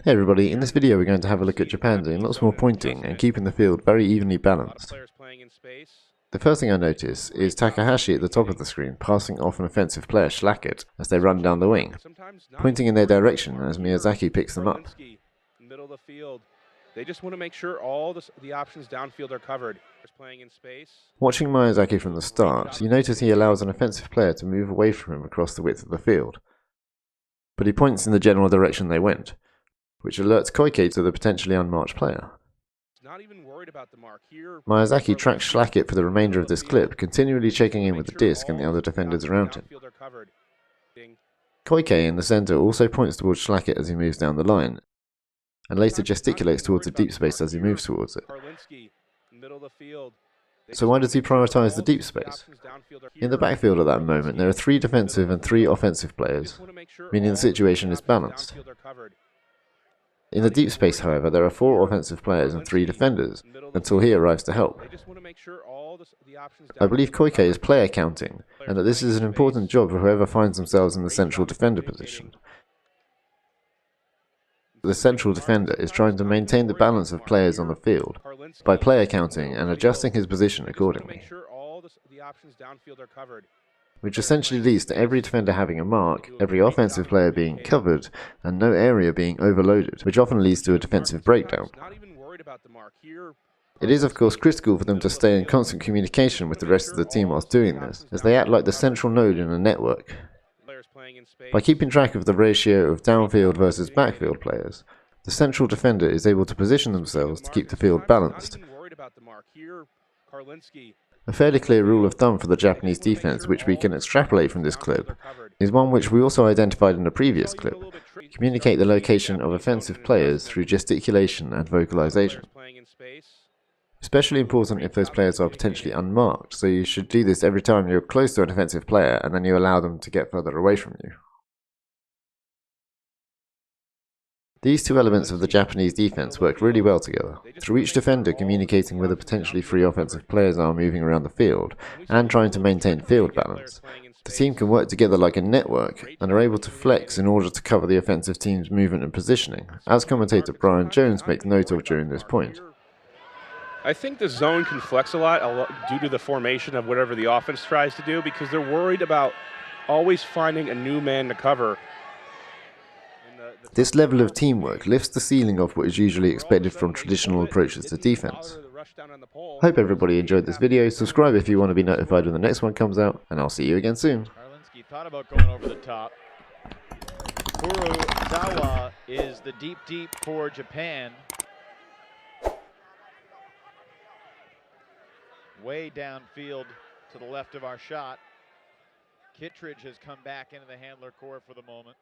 Hey everybody, in this video we're going to have a look at Japan doing lots more pointing and keeping the field very evenly balanced. The first thing I notice is Takahashi at the top of the screen passing off an offensive player, Schlachet, as they run down the wing, pointing in their direction as Miyazaki picks them up. Middle of the field. They just want to make sure all the options downfield are covered. Playing in space. Watching Miyazaki from the start, you notice he allows an offensive player to move away from him across the width of the field, but he points in the general direction they went, which alerts Koike to the potentially unmarked player. Not even worried about the mark here. Miyazaki tracks Schlachet for the remainder of this clip, continually checking in with the disc and the other defenders around him. Koike in the centre also points towards Schlachet as he moves down the line, and later gesticulates towards the deep space as he moves towards it. So why does he prioritise the deep space? In the backfield at that moment there are 3 defensive and 3 offensive players, meaning the situation is balanced. In the deep space, however, there are 4 offensive players and 3 defenders, until he arrives to help. I believe Koike is player counting, and that this is an important job for whoever finds themselves in the central defender position. The central defender is trying to maintain the balance of players on the field by player counting and adjusting his position accordingly, which essentially leads to every defender having a mark, every offensive player being covered, and no area being overloaded, which often leads to a defensive breakdown. It is of course critical for them to stay in constant communication with the rest of the team whilst doing this, as they act like the central node in a network. By keeping track of the ratio of downfield versus backfield players, the central defender is able to position themselves to keep the field balanced. A fairly clear rule of thumb for the Japanese defense, which we can extrapolate from this clip, is one which we also identified in a previous clip: communicate the location of offensive players through gesticulation and vocalization. Especially important if those players are potentially unmarked, so you should do this every time you're close to an offensive player and then you allow them to get further away from you. These 2 elements of the Japanese defense work really well together, through each defender communicating where the potentially free offensive players are moving around the field, and trying to maintain field balance. The team can work together like a network, and are able to flex in order to cover the offensive team's movement and positioning, as commentator Bryan Jones makes note of during this point. I think the zone can flex a lot due to the formation of whatever the offense tries to do, because they're worried about always finding a new man to cover. This level of teamwork lifts the ceiling of what is usually expected from traditional approaches to defense. Hope everybody enjoyed this video. Subscribe if you want to be notified when the next one comes out, and I'll see you again soon. Thought about going over the top. Kurosawa is the deep for Japan. Way downfield to the left of our shot. Kittredge has come back into the handler core for the moment.